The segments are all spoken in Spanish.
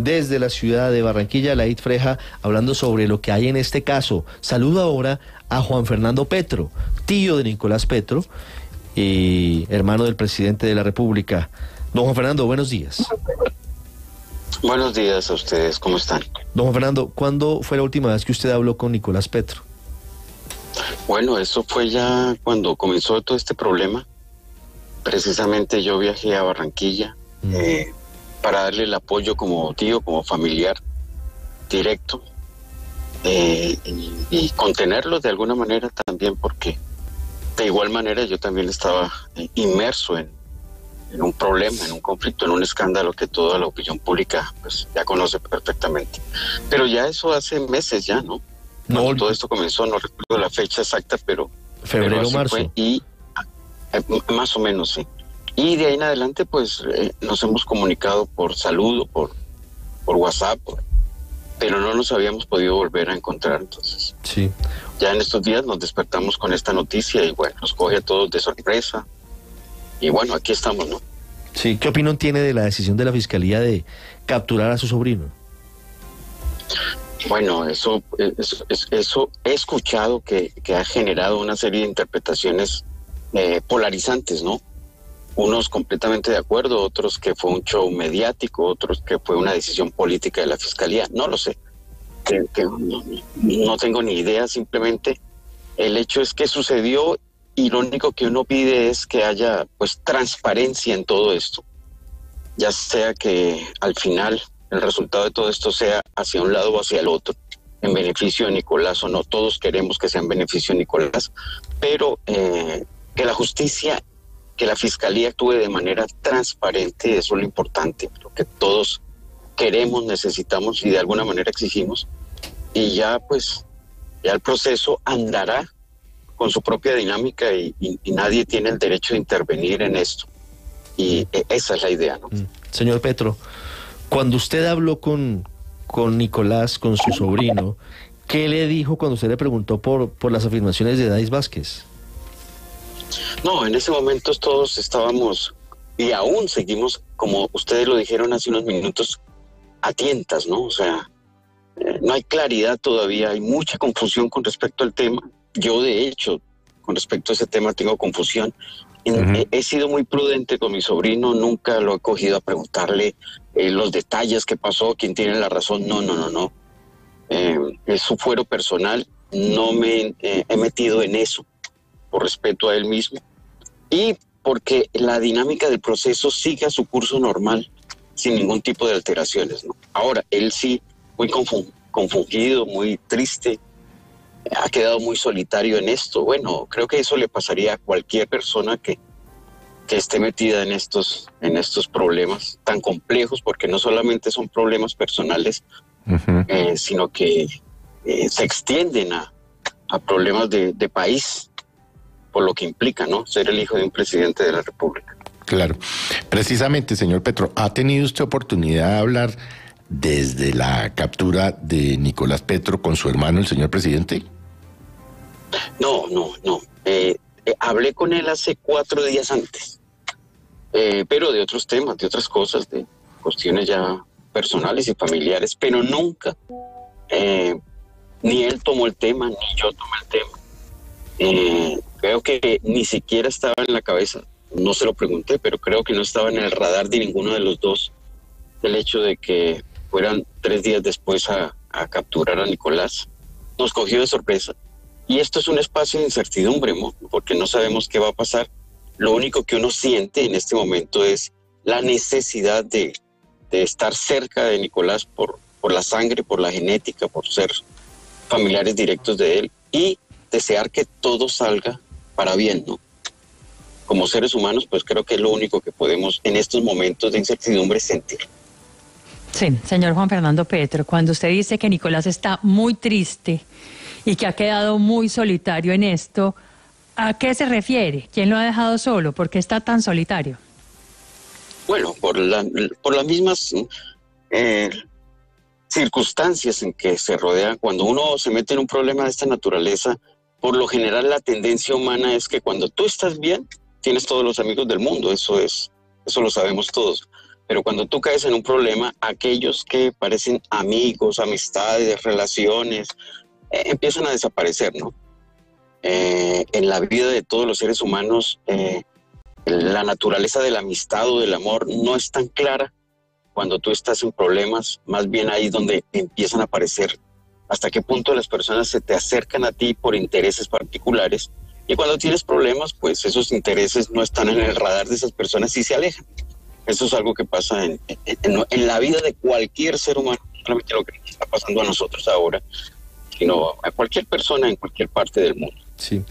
desde la ciudad de Barranquilla, Laid Freja, hablando sobre lo que hay en este caso. Saludo ahora a Juan Fernando Petro, tío de Nicolás Petro y hermano del presidente de la República. Don Juan Fernando, buenos días. Buenos días a ustedes, ¿cómo están? Don Juan Fernando, ¿cuándo fue la última vez que usted habló con Nicolás Petro? Bueno, eso fue ya cuando comenzó todo este problema. Precisamente yo viajé a Barranquilla para darle el apoyo como tío, como familiar directo y contenerlos de alguna manera también, porque de igual manera yo también estaba inmerso en un problema, en un conflicto, en un escándalo que toda la opinión pública pues ya conoce perfectamente. Pero ya eso hace meses ya, ¿no? Cuando todo esto comenzó, no recuerdo la fecha exacta, pero febrero, marzo. Fue, y más o menos, sí. Y de ahí en adelante, pues nos hemos comunicado por saludo, por WhatsApp, pero no nos habíamos podido volver a encontrar. Entonces, sí. Ya en estos días nos despertamos con esta noticia y bueno, nos coge a todos de sorpresa. Y bueno, aquí estamos, ¿no? Sí, ¿qué opinión tiene de la decisión de la Fiscalía de capturar a su sobrino? Bueno, eso he escuchado que ha generado una serie de interpretaciones polarizantes, ¿no? Unos completamente de acuerdo, otros que fue un show mediático, otros que fue una decisión política de la Fiscalía, no lo sé. No tengo ni idea, simplemente el hecho es que sucedió y lo único que uno pide es que haya pues transparencia en todo esto, ya sea que al final el resultado de todo esto sea hacia un lado o hacia el otro, en beneficio de Nicolás o no. Todos queremos que sea en beneficio de Nicolás, pero que la justicia, que la Fiscalía actúe de manera transparente, eso es lo importante, lo que todos queremos, necesitamos y de alguna manera exigimos. Y ya pues, ya el proceso andará con su propia dinámica y nadie tiene el derecho de intervenir en esto. Y esa es la idea, ¿no? Señor Petro, cuando usted habló con Nicolás, con su sobrino, ¿qué le dijo cuando usted le preguntó por las afirmaciones de Dais Vázquez? No, en ese momento todos estábamos, y aún seguimos, como ustedes lo dijeron hace unos minutos, a tientas, ¿no? O sea, no hay claridad todavía, hay mucha confusión con respecto al tema. Yo, de hecho, con respecto a ese tema tengo confusión. He sido muy prudente con mi sobrino, nunca lo he cogido a preguntarle los detalles, qué pasó, quién tiene la razón. No. Es su fuero personal, no me he metido en eso por respeto a él mismo y porque la dinámica del proceso siga su curso normal, sin ningún tipo de alteraciones, ¿no? Ahora, él sí, muy confundido, muy triste, ha quedado muy solitario en esto. Bueno, creo que eso le pasaría a cualquier persona que esté metida en estos problemas tan complejos, porque no solamente son problemas personales, sino que se extienden a problemas de país, por lo que implica, ¿no? Ser el hijo de un presidente de la República. Claro. Precisamente, señor Petro, ¿ha tenido usted oportunidad de hablar desde la captura de Nicolás Petro con su hermano, el señor presidente? No. Hablé con él hace 4 días antes, pero de otros temas, de otras cosas, de cuestiones ya personales y familiares, pero nunca, ni él tomó el tema, ni yo tomé el tema. Creo que ni siquiera estaba en la cabeza, no se lo pregunté, pero creo que no estaba en el radar de ninguno de los dos el hecho de que fueran 3 días después a capturar a Nicolás. Nos cogió de sorpresa. Y esto es un espacio de incertidumbre, ¿no? Porque no sabemos qué va a pasar. Lo único que uno siente en este momento es la necesidad de estar cerca de Nicolás por la sangre, por la genética, por ser familiares directos de él y desear que todo salga para bien, ¿no? Como seres humanos, pues creo que es lo único que podemos en estos momentos de incertidumbre sentir. Sí, señor Juan Fernando Petro, cuando usted dice que Nicolás está muy triste y que ha quedado muy solitario en esto, ¿a qué se refiere? ¿Quién lo ha dejado solo? ¿Por qué está tan solitario? Bueno, por las mismas circunstancias en que se rodea. Cuando uno se mete en un problema de esta naturaleza, por lo general la tendencia humana es que cuando tú estás bien, tienes todos los amigos del mundo, eso lo sabemos todos. Pero cuando tú caes en un problema, aquellos que parecen amigos, amistades, relaciones, empiezan a desaparecer, ¿no? En la vida de todos los seres humanos, la naturaleza de la amistad o del amor no es tan clara cuando tú estás en problemas, más bien ahí donde empiezan a aparecer hasta qué punto las personas se te acercan a ti por intereses particulares, y cuando tienes problemas, pues esos intereses no están en el radar de esas personas y se alejan. Eso es algo que pasa en la vida de cualquier ser humano, no solamente lo que nos está pasando a nosotros ahora, sino a cualquier persona en cualquier parte del mundo. Sí.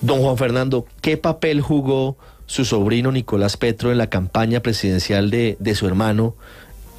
Don Juan Fernando, ¿qué papel jugó su sobrino Nicolás Petro en la campaña presidencial de su hermano,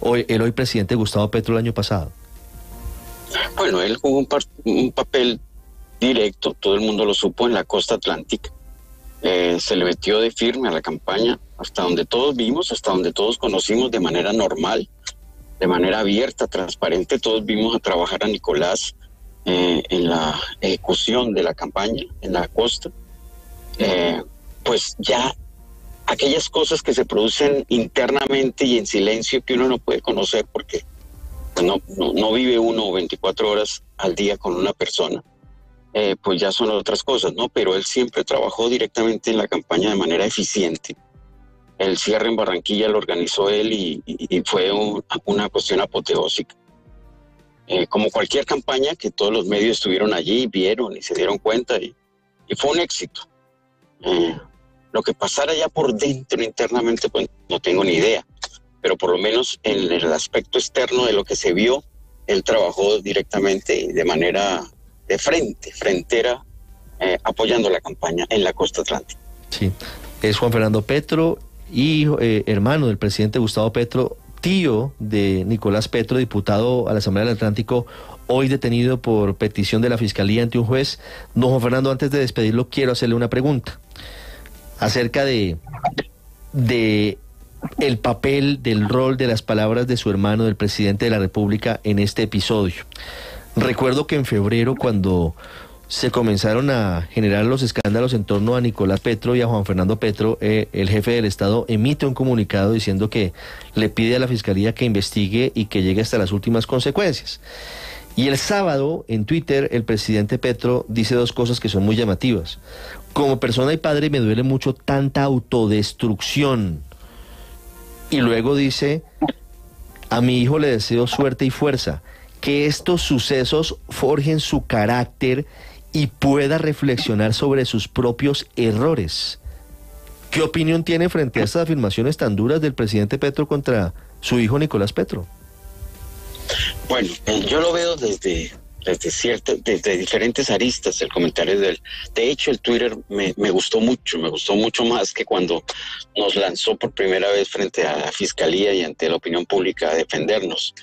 el hoy presidente Gustavo Petro, el año pasado? Bueno, él jugó un papel directo, todo el mundo lo supo, en la costa atlántica. Se le metió de firme a la campaña, hasta donde todos vimos, hasta donde todos conocimos de manera normal, de manera abierta, transparente. Todos vimos a trabajar a Nicolás en la ejecución de la campaña en la costa. Pues ya aquellas cosas que se producen internamente y en silencio, que uno no puede conocer porque pues no vive uno 24 horas al día con una persona, pues ya son otras cosas, ¿no? Pero él siempre trabajó directamente en la campaña de manera eficiente. El cierre en Barranquilla lo organizó él y fue una cuestión apoteósica. Como cualquier campaña, que todos los medios estuvieron allí, vieron y se dieron cuenta, y fue un éxito. Lo que pasara ya por dentro internamente, pues no tengo ni idea, pero por lo menos en el aspecto externo de lo que se vio, él trabajó directamente de manera de frentera, apoyando la campaña en la costa atlántica. Sí, es Juan Fernando Petro, hijo, hermano del presidente Gustavo Petro, tío de Nicolás Petro, diputado a la Asamblea del Atlántico, hoy detenido por petición de la Fiscalía ante un juez. Don Juan Fernando, antes de despedirlo, quiero hacerle una pregunta acerca de el papel, del rol de las palabras de su hermano, del presidente de la República, en este episodio. Recuerdo que en febrero, cuando se comenzaron a generar los escándalos en torno a Nicolás Petro y a Juan Fernando Petro, el jefe del Estado emite un comunicado diciendo que le pide a la Fiscalía que investigue y que llegue hasta las últimas consecuencias. Y el sábado, en Twitter, el presidente Petro dice dos cosas que son muy llamativas. Como persona y padre me duele mucho tanta autodestrucción. Y luego dice, a mi hijo le deseo suerte y fuerza, que estos sucesos forjen su carácter y pueda reflexionar sobre sus propios errores. ¿Qué opinión tiene frente a estas afirmaciones tan duras del presidente Petro contra su hijo Nicolás Petro? Bueno, yo lo veo desde diferentes aristas el comentario de él. De hecho, el Twitter me gustó mucho más que cuando nos lanzó por primera vez frente a la Fiscalía y ante la opinión pública a defendernos.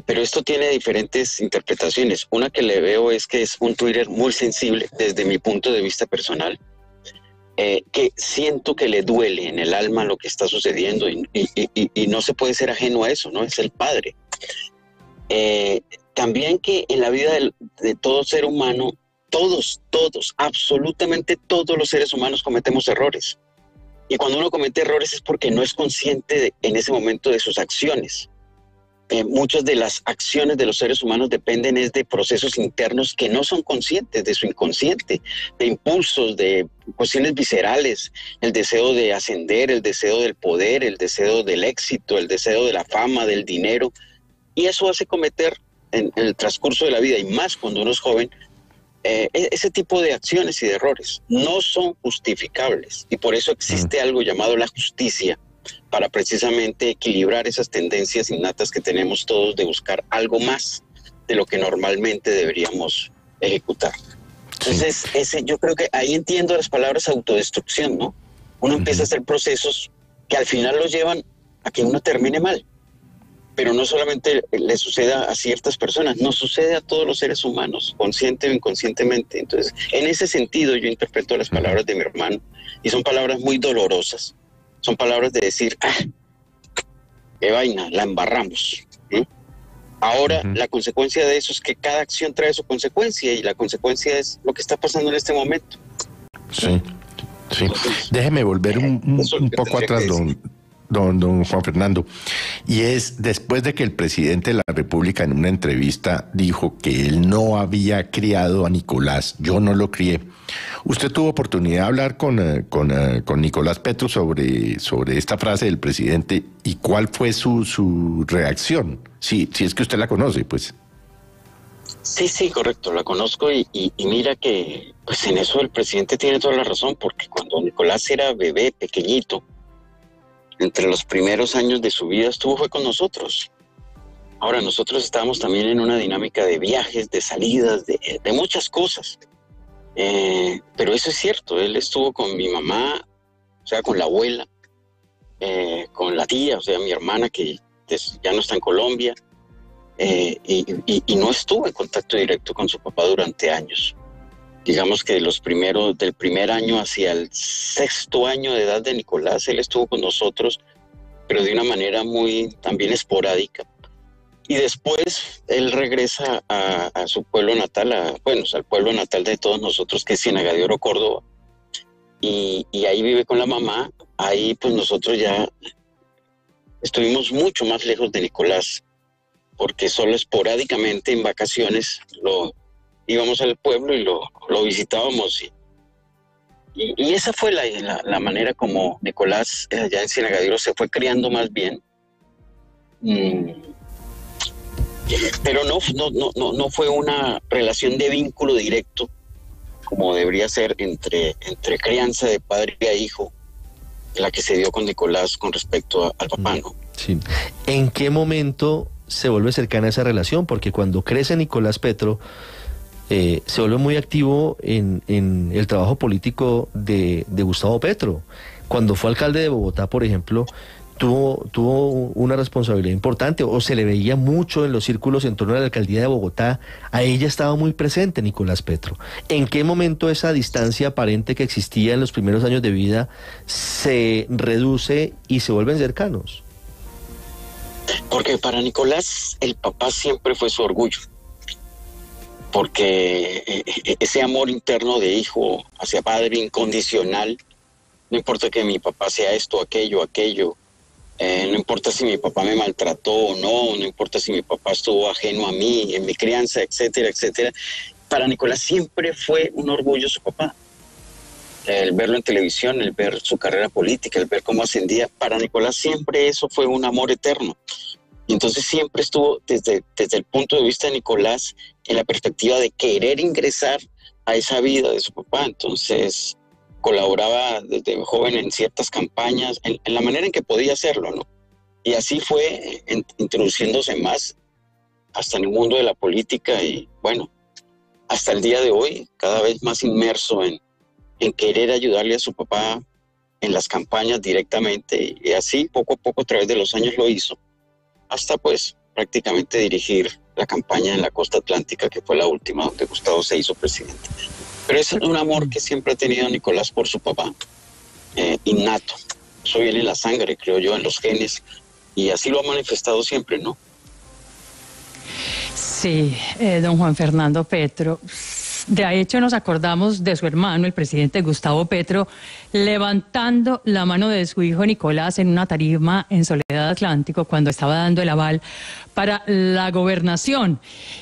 Pero esto tiene diferentes interpretaciones. Una que le veo es que es un Twitter muy sensible desde mi punto de vista personal, que siento que le duele en el alma lo que está sucediendo y no se puede ser ajeno a eso, ¿no? Es el padre. También que en la vida de todo ser humano, todos, absolutamente todos los seres humanos cometemos errores. Y cuando uno comete errores es porque no es consciente en ese momento de sus acciones. Muchas de las acciones de los seres humanos dependen de procesos internos que no son conscientes, de su inconsciente, de impulsos, de cuestiones viscerales, el deseo de ascender, el deseo del poder, el deseo del éxito, el deseo de la fama, del dinero. Y eso hace cometer en el transcurso de la vida, y más cuando uno es joven, ese tipo de acciones y de errores no son justificables. Y por eso existe algo llamado la justicia, para precisamente equilibrar esas tendencias innatas que tenemos todos de buscar algo más de lo que normalmente deberíamos ejecutar. Entonces, yo creo que ahí entiendo las palabras autodestrucción, ¿no? Uno empieza a hacer procesos que al final los llevan a que uno termine mal. Pero no solamente le suceda a ciertas personas, nos sucede a todos los seres humanos, consciente o inconscientemente. Entonces, en ese sentido yo interpreto las palabras de mi hermano, y son palabras muy dolorosas. Son palabras de decir, qué vaina, la embarramos. Ahora, la consecuencia de eso es que cada acción trae su consecuencia, y la consecuencia es lo que está pasando en este momento. Sí. Déjeme volver un poco atrás, don Juan Fernando, y es después de que el presidente de la República en una entrevista dijo que él no había criado a Nicolás, yo no lo crié. ¿Usted tuvo oportunidad de hablar con Nicolás Petro sobre esta frase del presidente y cuál fue su reacción? Si es que usted la conoce, pues. Sí, correcto, la conozco y mira que pues en eso el presidente tiene toda la razón, porque cuando Nicolás era bebé, pequeñito, entre los primeros años de su vida fue con nosotros. Ahora, nosotros estábamos también en una dinámica de viajes, de salidas, de muchas cosas. Pero eso es cierto, él estuvo con mi mamá, o sea, con la abuela, con la tía, o sea, mi hermana que ya no está en Colombia, y no estuvo en contacto directo con su papá durante años. Digamos que del primer año hacia el 6º año de edad de Nicolás, él estuvo con nosotros, pero de una manera muy también esporádica. Y después él regresa a su pueblo natal, al pueblo natal de todos nosotros, que es Ciénaga de Oro, Córdoba. Y ahí vive con la mamá. Ahí pues nosotros ya estuvimos mucho más lejos de Nicolás, porque solo esporádicamente en vacaciones íbamos al pueblo y lo visitábamos. Y esa fue la manera como Nicolás allá en Ciénaga de Oro se fue criando más bien. Pero no fue una relación de vínculo directo como debería ser entre crianza de padre a hijo, la que se dio con Nicolás con respecto al papá, ¿no? Sí. ¿En qué momento se vuelve cercana esa relación? Porque cuando crece Nicolás Petro, se vuelve muy activo en el trabajo político de Gustavo Petro. Cuando fue alcalde de Bogotá, por ejemplo, tuvo una responsabilidad importante, o se le veía mucho en los círculos en torno a la alcaldía de Bogotá. A ella estaba muy presente Nicolás Petro. ¿En qué momento esa distancia aparente que existía en los primeros años de vida se reduce y se vuelven cercanos? Porque para Nicolás el papá siempre fue su orgullo, porque ese amor interno de hijo hacia padre incondicional, no importa que mi papá sea esto, aquello, no importa si mi papá me maltrató o no importa si mi papá estuvo ajeno a mí, en mi crianza, etcétera, etcétera. Para Nicolás siempre fue un orgullo su papá. El verlo en televisión, el ver su carrera política, el ver cómo ascendía, para Nicolás siempre eso fue un amor eterno. Y entonces siempre estuvo desde el punto de vista de Nicolás en la perspectiva de querer ingresar a esa vida de su papá. Entonces colaboraba desde joven en ciertas campañas, en la manera en que podía hacerlo, ¿no? Y así fue introduciéndose más hasta en el mundo de la política y, bueno, hasta el día de hoy, cada vez más inmerso en querer ayudarle a su papá en las campañas directamente. Y así, poco a poco, a través de los años lo hizo, hasta pues prácticamente dirigir la campaña en la costa atlántica, que fue la última donde Gustavo se hizo presidente. Pero es un amor que siempre ha tenido Nicolás por su papá, innato. Eso viene en la sangre, creo yo, en los genes, y así lo ha manifestado siempre, ¿no? Sí, don Juan Fernando Petro. De hecho, nos acordamos de su hermano, el presidente Gustavo Petro, levantando la mano de su hijo Nicolás en una tarima en Soledad Atlántico cuando estaba dando el aval para la gobernación.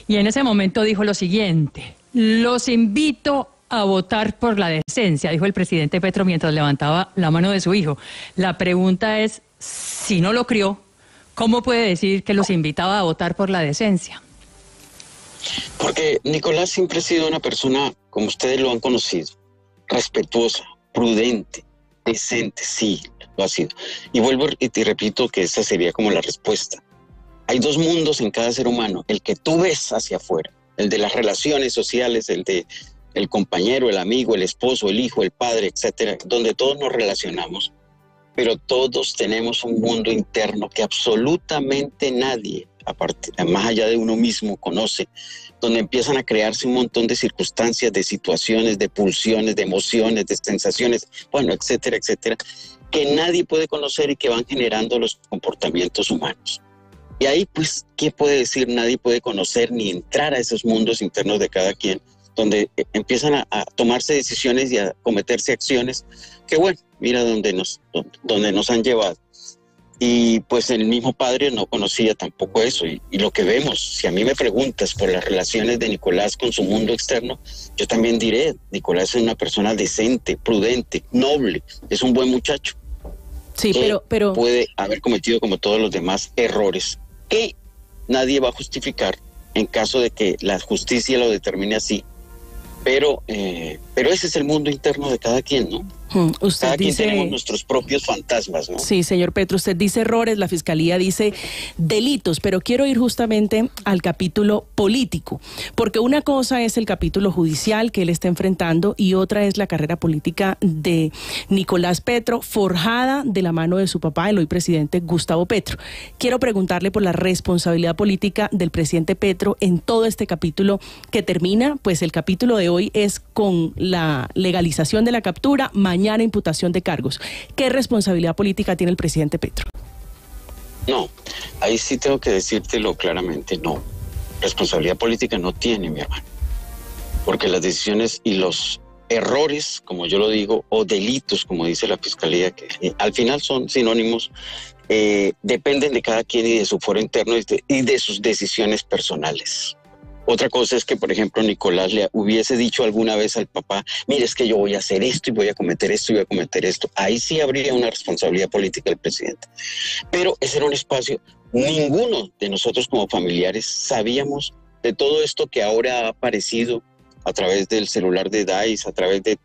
Y en ese momento dijo lo siguiente: los invito a votar por la decencia, dijo el presidente Petro mientras levantaba la mano de su hijo. La pregunta es, si no lo crió, ¿cómo puede decir que los invitaba a votar por la decencia? Porque Nicolás siempre ha sido una persona, como ustedes lo han conocido, respetuosa, prudente, decente, sí, lo ha sido. Y vuelvo y repito que esa sería como la respuesta. Hay dos mundos en cada ser humano, el que tú ves hacia afuera, el de las relaciones sociales, el de el compañero, el amigo, el esposo, el hijo, el padre, etcétera, donde todos nos relacionamos, pero todos tenemos un mundo interno que absolutamente nadie, aparte, más allá de uno mismo, conoce, donde empiezan a crearse un montón de circunstancias, de situaciones, de pulsiones, de emociones, de sensaciones, bueno, etcétera, etcétera, que nadie puede conocer y que van generando los comportamientos humanos. Y ahí, pues, ¿qué puede decir? Nadie puede conocer ni entrar a esos mundos internos de cada quien, donde empiezan a tomarse decisiones y a cometerse acciones que, bueno, mira dónde nos han llevado. Y pues el mismo padre no conocía tampoco eso. Y lo que vemos, si a mí me preguntas por las relaciones de Nicolás con su mundo externo, yo también diré, Nicolás es una persona decente, prudente, noble, es un buen muchacho. Sí, pero puede haber cometido, como todos los demás, errores que nadie va a justificar en caso de que la justicia lo determine así. Pero ese es el mundo interno de cada quien, ¿no? Usted cada quien dice... tenemos nuestros propios fantasmas, ¿no? Sí, señor Petro, usted dice errores, la Fiscalía dice delitos, pero quiero ir justamente al capítulo político, porque una cosa es el capítulo judicial que él está enfrentando y otra es la carrera política de Nicolás Petro, forjada de la mano de su papá, el hoy presidente Gustavo Petro. Quiero preguntarle por la responsabilidad política del presidente Petro en todo este capítulo que termina, pues el capítulo de hoy es con la legalización de la captura, mañana imputación de cargos. ¿Qué responsabilidad política tiene el presidente Petro? No, ahí sí tengo que decírtelo claramente, no. Responsabilidad política no tiene, mi hermano. Porque las decisiones y los errores, como yo lo digo, o delitos, como dice la Fiscalía, que al final son sinónimos, dependen de cada quien y de su foro interno y de sus decisiones personales. Otra cosa es que, por ejemplo, Nicolás le hubiese dicho alguna vez al papá, mire, es que yo voy a hacer esto y voy a cometer esto y voy a cometer esto. Ahí sí habría una responsabilidad política del presidente. Pero ese era un espacio, ninguno de nosotros como familiares sabíamos de todo esto que ahora ha aparecido a través del celular de Dice, a través de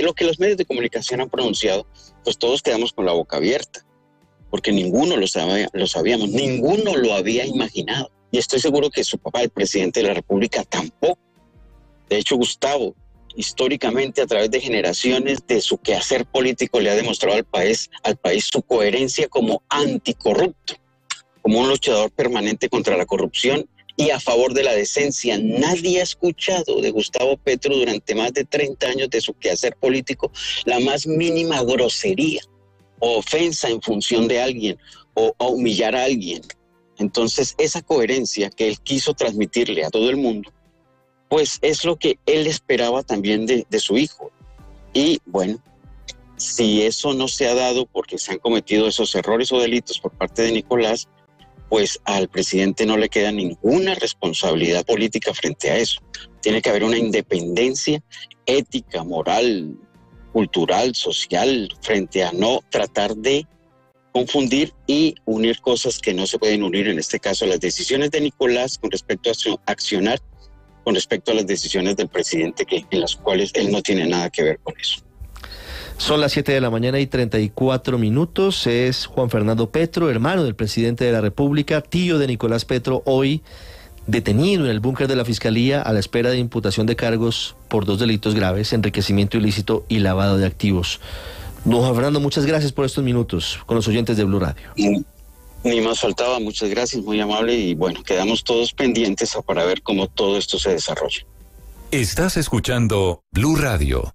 lo que los medios de comunicación han pronunciado, pues todos quedamos con la boca abierta, porque ninguno lo sabíamos, ninguno lo había imaginado. Y estoy seguro que su papá, el presidente de la República, tampoco. De hecho, Gustavo, históricamente, a través de generaciones de su quehacer político, le ha demostrado al país su coherencia como anticorrupto, como un luchador permanente contra la corrupción y a favor de la decencia. Nadie ha escuchado de Gustavo Petro durante más de 30 años de su quehacer político la más mínima grosería o ofensa en función de alguien o humillar a alguien. Entonces, esa coherencia que él quiso transmitirle a todo el mundo, pues es lo que él esperaba también de su hijo. Y bueno, si eso no se ha dado porque se han cometido esos errores o delitos por parte de Nicolás, pues al presidente no le queda ninguna responsabilidad política frente a eso. Tiene que haber una independencia ética, moral, cultural, social, frente a no tratar de confundir y unir cosas que no se pueden unir, en este caso las decisiones de Nicolás con respecto a accionar, con respecto a las decisiones del presidente en las cuales él no tiene nada que ver con eso. Son las 7 de la mañana y 34 minutos, es Juan Fernando Petro, hermano del presidente de la República, tío de Nicolás Petro, hoy detenido en el búnker de la Fiscalía a la espera de imputación de cargos por 2 delitos graves, enriquecimiento ilícito y lavado de activos. Don Juan Fernando, muchas gracias por estos minutos con los oyentes de Blue Radio. Ni más faltaba, muchas gracias, muy amable, y bueno, quedamos todos pendientes para ver cómo todo esto se desarrolla. Estás escuchando Blue Radio.